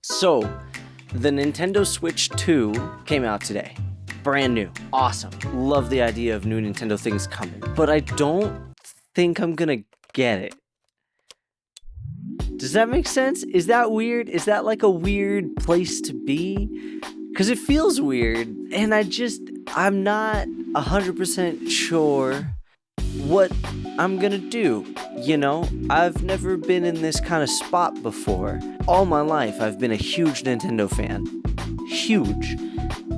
So, the Nintendo Switch 2 came out today. Brand new. Awesome. Love the idea of new Nintendo things coming. But I don't think I'm gonna get it. Does that make sense? Is that weird? Is that like a weird place to be? Because it feels weird, and I'm not 100% sure what I'm gonna do. You know, I've never been in this kind of spot before. All my life, I've been a huge Nintendo fan. Huge.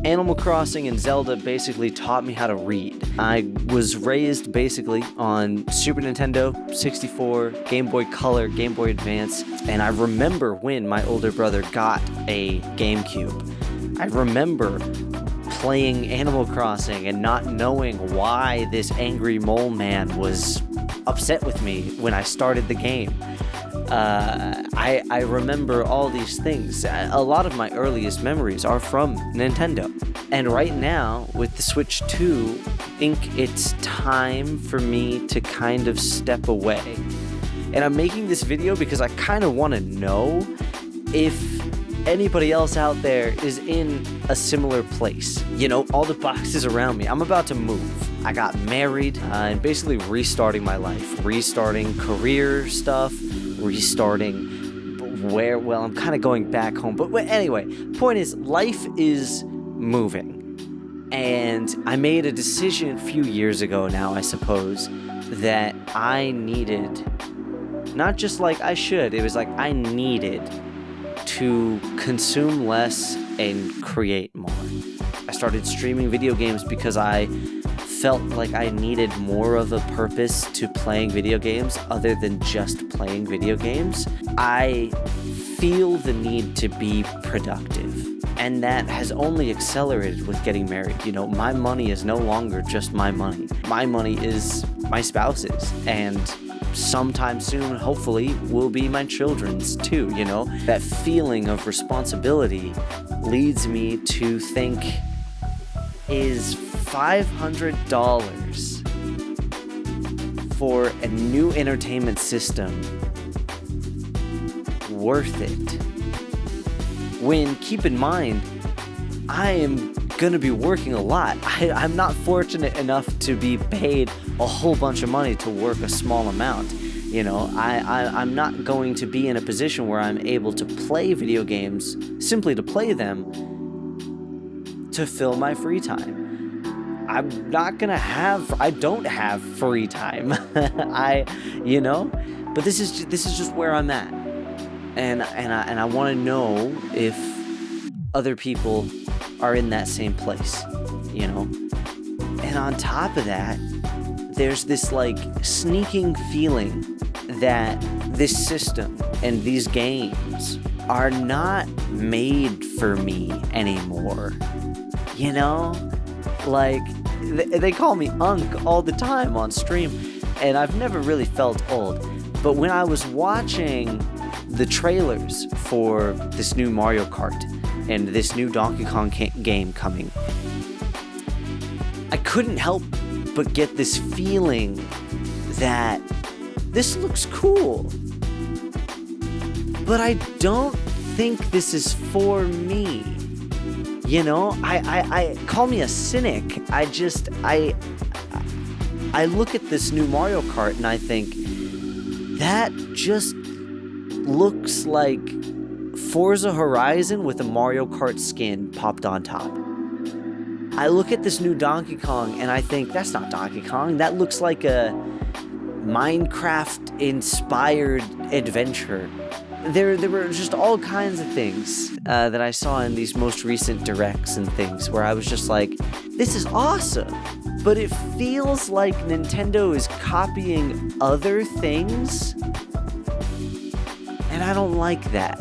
Animal Crossing and Zelda basically taught me how to read. I was raised basically on Super Nintendo, 64, Game Boy Color, Game Boy Advance, and I remember when my older brother got a GameCube. I remember playing Animal Crossing and not knowing why this angry mole man was upset with me when I started the game. I remember all these things. A lot of my earliest memories are from Nintendo. And right now, with the Switch 2, I think it's time for me to kind of step away. And I'm making this video because I kind of want to know if anybody else out there is in a similar place. You know, all the boxes around me. I'm about to move. I got married and basically restarting my life. Restarting career stuff. Restarting I'm kind of going back home. But anyway, point is, life is moving. And I made a decision a few years ago now, I suppose, that I needed, not just like I should, it was like I needed to consume less and create more. I started streaming video games because I felt like I needed more of a purpose to playing video games other than just playing video games. I feel the need to be productive, and that has only accelerated with getting married. You know, my money is no longer just my money. My money is my spouse's, and sometime soon, hopefully, will be my children's too, you know? That feeling of responsibility leads me to think, is $500 for a new entertainment system worth it? When, keep in mind, I am gonna be working a lot. I'm not fortunate enough to be paid a whole bunch of money to work a small amount. You know, I'm not going to be in a position where I'm able to play video games simply to play them to fill my free time. I don't have free time. But this is just where I'm at. And I want to know if other people are in that same place, you know? And on top of that, there's this like sneaking feeling that this system and these games are not made for me anymore. You know? Like, they call me Unk all the time on stream, and I've never really felt old. But when I was watching the trailers for this new Mario Kart and this new Donkey Kong game coming, I couldn't help but get this feeling that this looks cool. But I don't think this is for me. You know, I call me a cynic. I look at this new Mario Kart and I think, that just looks like Forza Horizon with a Mario Kart skin popped on top. I look at this new Donkey Kong and I think, that's not Donkey Kong. That looks like a Minecraft-inspired adventure. There were just all kinds of things that I saw in these most recent directs and things where I was just like, this is awesome. But it feels like Nintendo is copying other things, and I don't like that.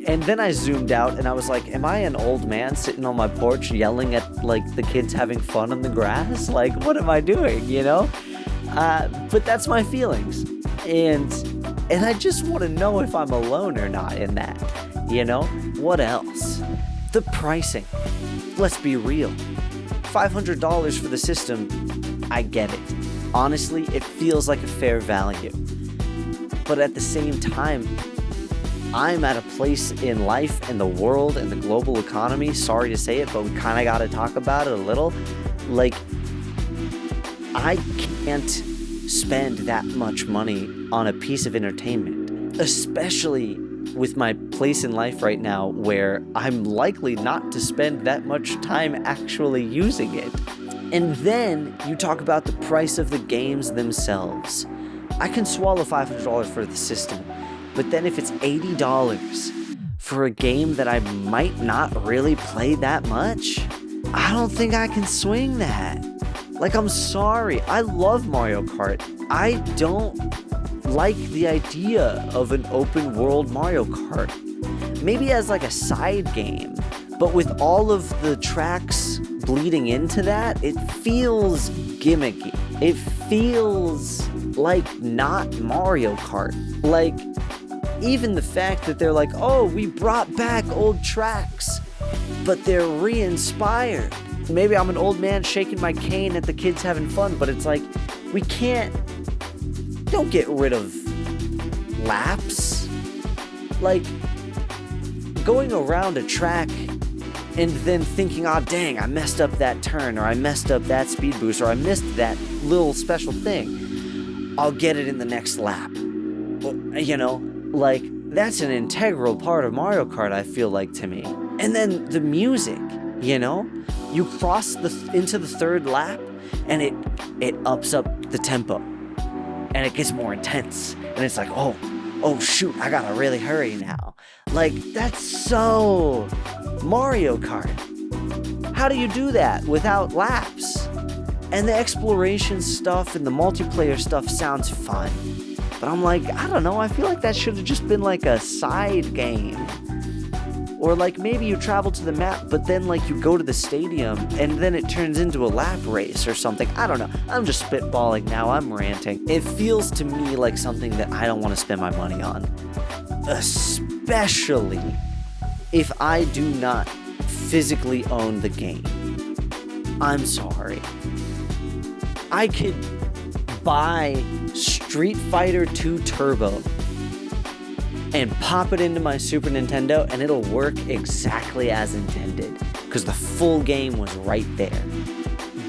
And then I zoomed out and I was like, am I an old man sitting on my porch yelling at like the kids having fun on the grass? Like, what am I doing, you know? But that's my feelings. And I just want to know if I'm alone or not in that, you know? What else? The pricing. Let's be real. $500 for the system, I get it. Honestly, it feels like a fair value. But at the same time, I'm at a place in life and the world and the global economy, sorry to say it, but we kind of got to talk about it a little. Like, I can't spend that much money on a piece of entertainment, especially with my place in life right now where I'm likely not to spend that much time actually using it. And then you talk about the price of the games themselves. I can swallow $500 for the system, but then if it's $80 for a game that I might not really play that much, I don't think I can swing that. Like, I'm sorry, I love Mario Kart. I don't like the idea of an open world Mario Kart. Maybe as like a side game, but with all of the tracks bleeding into that, it feels gimmicky. It feels like not Mario Kart. Like, even the fact that they're like, oh, we brought back old tracks, but they're re-inspired. Maybe I'm an old man shaking my cane at the kids having fun, but it's like, we don't get rid of laps. Like, going around a track and then thinking, oh dang, I messed up that turn, or I messed up that speed boost, or I missed that little special thing. I'll get it in the next lap. You know, like, that's an integral part of Mario Kart, I feel like, to me. And then the music, you know? You cross into the third lap, and it ups up the tempo. And it gets more intense. And it's like, oh shoot, I gotta really hurry now. Like, that's so Mario Kart. How do you do that without laps? And the exploration stuff and the multiplayer stuff sounds fun. But I'm like, I don't know, I feel like that should have just been like a side game. Or like maybe you travel to the map, but then like you go to the stadium and then it turns into a lap race or something. I don't know. I'm just spitballing now. I'm ranting. It feels to me like something that I don't want to spend my money on. Especially if I do not physically own the game. I'm sorry. I could buy Street Fighter 2 Turbo and pop it into my Super Nintendo, and it'll work exactly as intended, because the full game was right there.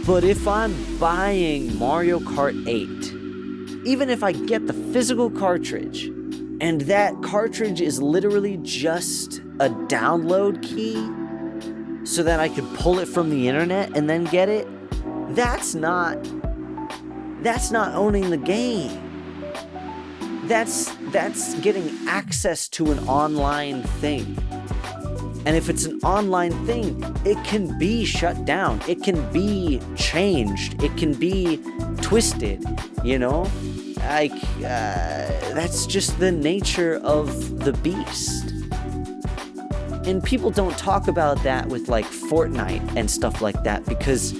But if I'm buying Mario Kart 8, even if I get the physical cartridge, and that cartridge is literally just a download key, so that I can pull it from the internet and then get it, that's not owning the game. That's getting access to an online thing. And if it's an online thing, it can be shut down. It can be changed. It can be twisted, you know? Like, that's just the nature of the beast. And people don't talk about that with like Fortnite and stuff like that, because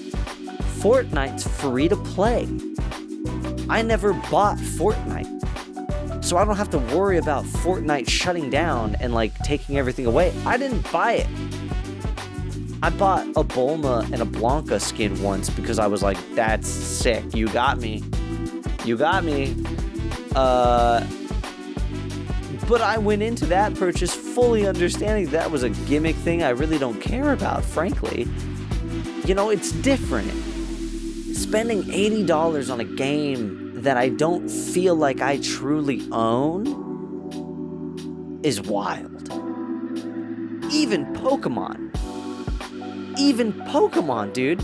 Fortnite's free to play. I never bought Fortnite, so I don't have to worry about Fortnite shutting down and like taking everything away. I didn't buy it. I bought a Bulma and a Blanca skin once because I was like, that's sick. You got me. You got me. But I went into that purchase fully understanding that was a gimmick thing I really don't care about, frankly. You know, it's different. Spending $80 on a game that I don't feel like I truly own is wild. Even Pokemon, dude.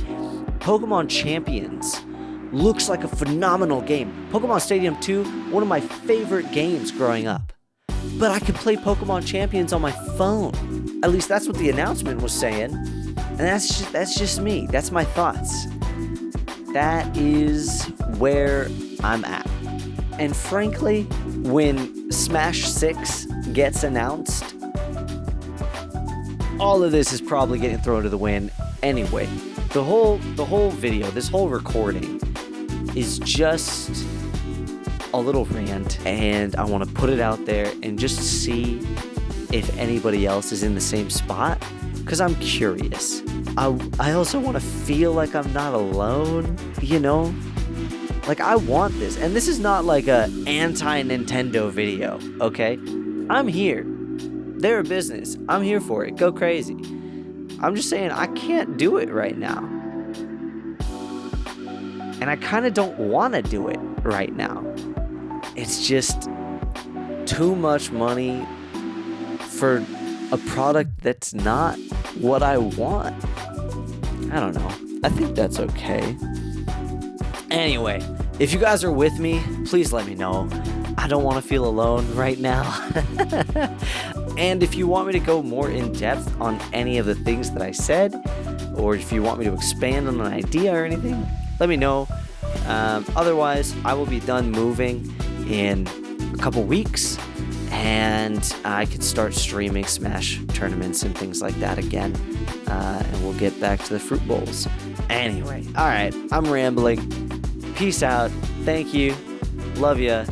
Pokemon Champions looks like a phenomenal game. Pokemon Stadium 2, one of my favorite games growing up. But I could play Pokemon Champions on my phone. At least that's what the announcement was saying. And that's just me. That's my thoughts. That is where I'm at. And frankly, when Smash 6 gets announced, all of this is probably getting thrown to the wind anyway. The whole video, this whole recording is just a little rant, and I want to put it out there and just see if anybody else is in the same spot, because I'm curious. I also want to feel like I'm not alone, you know? Like, I want this. And this is not like a anti-Nintendo video, okay? I'm here. They're a business. I'm here for it. Go crazy. I'm just saying I can't do it right now. And I kind of don't want to do it right now. It's just too much money for a product that's not what I want. I don't know. I think that's okay. Anyway, if you guys are with me, please let me know. I don't want to feel alone right now. And if you want me to go more in depth on any of the things that I said, or if you want me to expand on an idea or anything, let me know. Otherwise, I will be done moving in a couple weeks, and I can start streaming Smash tournaments and things like that again, and we'll get back to the fruit bowls. Anyway, all right, I'm rambling. Peace out. Thank you. Love ya.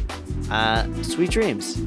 Sweet dreams.